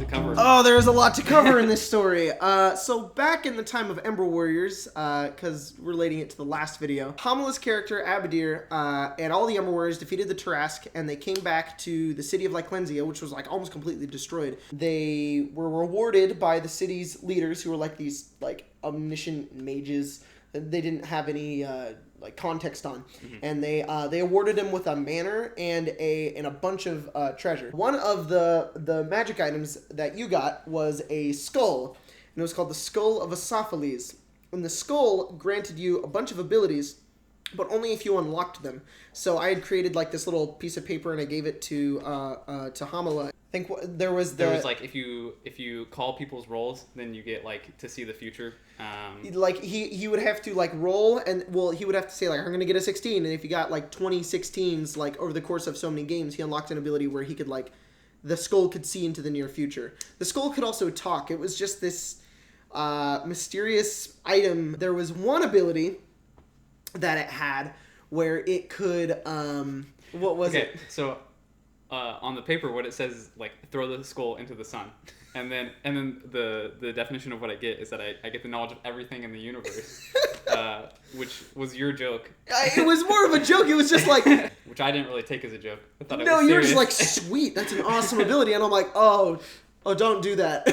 cover. Oh, there's a lot to cover in this story. So back in the time of Ember Warriors, because relating it to the last video, Hamala's character, Abadir, and all the Ember Warriors defeated the Tarask, and they came back to the city of Lyclenzia, which was like almost completely destroyed. They were rewarded by the city's leaders, who were like these like omniscient mages. They didn't have any like context on, and they awarded him with a manor and a bunch of treasure. One of the magic items that you got was a skull, and it was called the Skull of Asophiles. And the skull granted you a bunch of abilities, but only if you unlocked them. So I had created like this little piece of paper, and I gave it to Hamala. I think there was like if you call people's rolls, then you get like to see the future. Like he would have to like roll, and well, he would have to say like, I'm gonna get a 16, and if he got like 20 16s like over the course of so many games, he unlocked an ability where he could like, the skull could see into the near future. The skull could also talk. It was just this mysterious item. There was one ability that it had where it could what was it? So on the paper, what it says is like, throw the skull into the sun, and then the definition of what I get is that I get the knowledge of everything in the universe, which was your joke. It was more of a joke. It was just like, which I didn't really take as a joke. I thought no, you were just like, sweet, that's an awesome ability, and I'm like, oh, don't do that,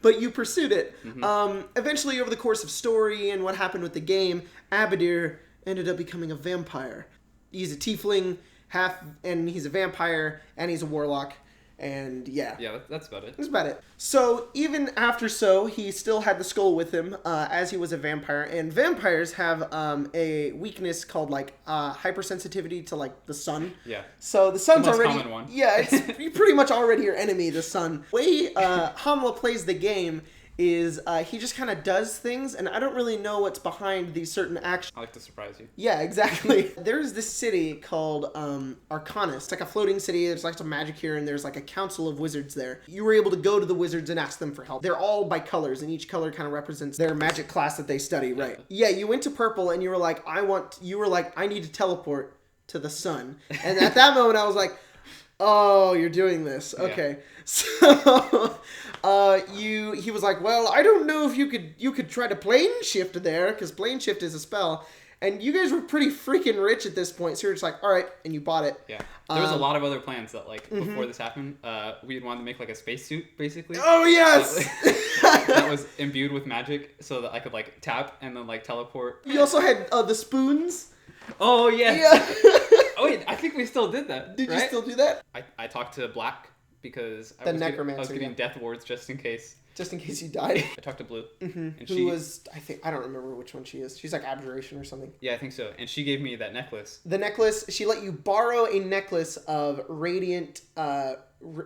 but you pursued it. Eventually, over the course of story and what happened with the game, Abadir ended up becoming a vampire. He's a tiefling. And he's a vampire, and he's a warlock, and yeah. Yeah, that's about it. That's about it. So, even after he still had the skull with him, as he was a vampire, and vampires have a weakness called, like, hypersensitivity to, like, the sun. Yeah. So, the sun's the most already... common one. Yeah, it's pretty much already your enemy, the sun. The way Hamala plays the game is he just kind of does things, and I don't really know what's behind these certain actions. I like to surprise you. Yeah, exactly. There's this city called Arcanus. It's like a floating city. There's like some magic here, and there's like a council of wizards there. You were able to go to the wizards and ask them for help. They're all by colors, and each color kind of represents their magic class that they study, right? Yeah, you went to purple, and you were like, I need to teleport to the sun. And at that moment, I was like, oh, you're doing this. Okay. Yeah. So he was like, well, I don't know if you could try to plane shift there, because plane shift is a spell. And you guys were pretty freaking rich at this point, so you're just like, all right, and you bought it. Yeah. There was a lot of other plans that, like, before this happened, we had wanted to make, like, a spacesuit, basically. Oh, yes! That was imbued with magic, so that I could, like, tap and then, like, teleport. You also had the spoons. Oh, yeah. Oh, wait, I think we still did that, Did you still do that? I talked to Black, because I was getting death wards just in case. Just in case you died. I talked to Blue. And who was, I don't remember which one she is. She's like Abjuration or something. Yeah, I think so. And she gave me that necklace. The necklace, she let you borrow a necklace of radiant,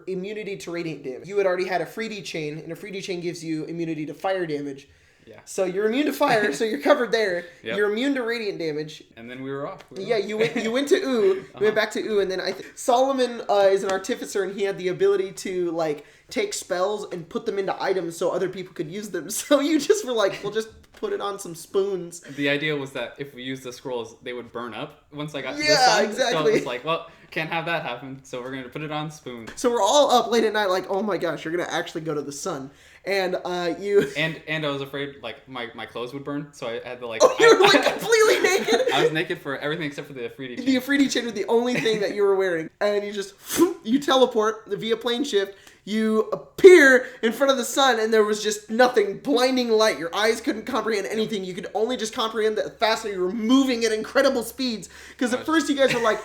immunity to radiant damage. You had already had a 3D chain, and a 3D chain gives you immunity to fire damage. Yeah. So you're immune to fire, so you're covered there. Yep. You're immune to radiant damage. And then we were off. You went to U. You went back to U, and then Solomon is an artificer, and he had the ability to like take spells and put them into items so other people could use them. So you just were like, we'll just put it on some spoons. The idea was that if we used the scrolls, they would burn up once I got to the sun. sun. Exactly. So it was like, well, can't have that happen, so we're going to put it on spoons. So we're all up late at night like, oh my gosh, you're going to actually go to the sun. And you... And I was afraid, like, my clothes would burn, so I had to, like... Oh, you were, like, completely naked? I was naked for everything except for the Afridi chain. The Afridi chain was the only thing that you were wearing. And you just... You teleport via plane shift. You appear in front of the sun, and there was just nothing. Blinding light. Your eyes couldn't comprehend anything. You could only just comprehend that faster you were moving at incredible speeds. Because at first you guys were like...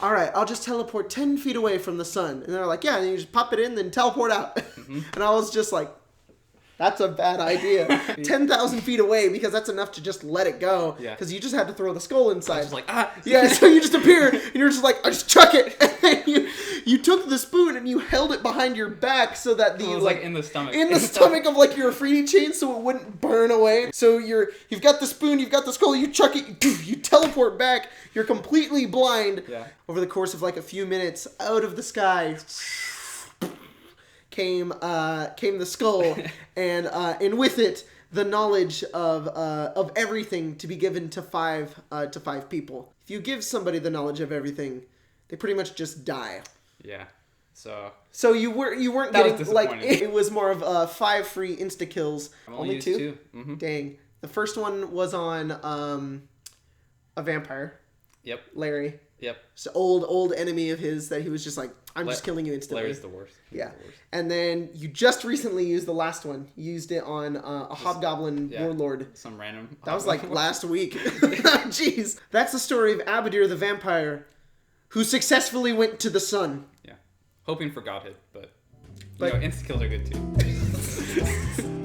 All right, I'll just teleport 10 feet away from the sun. And they're like, yeah, and you just pop it in, then teleport out. And I was just like... That's a bad idea. 10,000 feet away, because that's enough to just let it go. Yeah. Because you just had to throw the skull inside. I was just like, ah. Yeah, so you just appear, and you're just like, I just chuck it. And then you took the spoon, and you held it behind your back so that it was like in the stomach. In the stomach of like your Afridi chain, so it wouldn't burn away. So you've got the spoon, you've got the skull, you chuck it, you teleport back, you're completely blind. Yeah. Over the course of like a few minutes, out of the sky... came the skull, and with it the knowledge of everything to be given to five people. If you give somebody the knowledge of everything, they pretty much just die. Yeah. So you weren't that was getting like disappointing. it was more of 5 free insta kills. I've Only used 2? Mm-hmm. Dang. The first one was on a vampire. Yep. Larry. Yep. It's an old enemy of his that he was just like, I'm just killing you instantly. Larry's the worst. Yeah. And then you just recently used the last one. You used it on a hobgoblin warlord. Some random. That was like last week. Jeez. That's the story of Abadir the vampire, who successfully went to the sun. Yeah. Hoping for godhood, but insta kills are good too.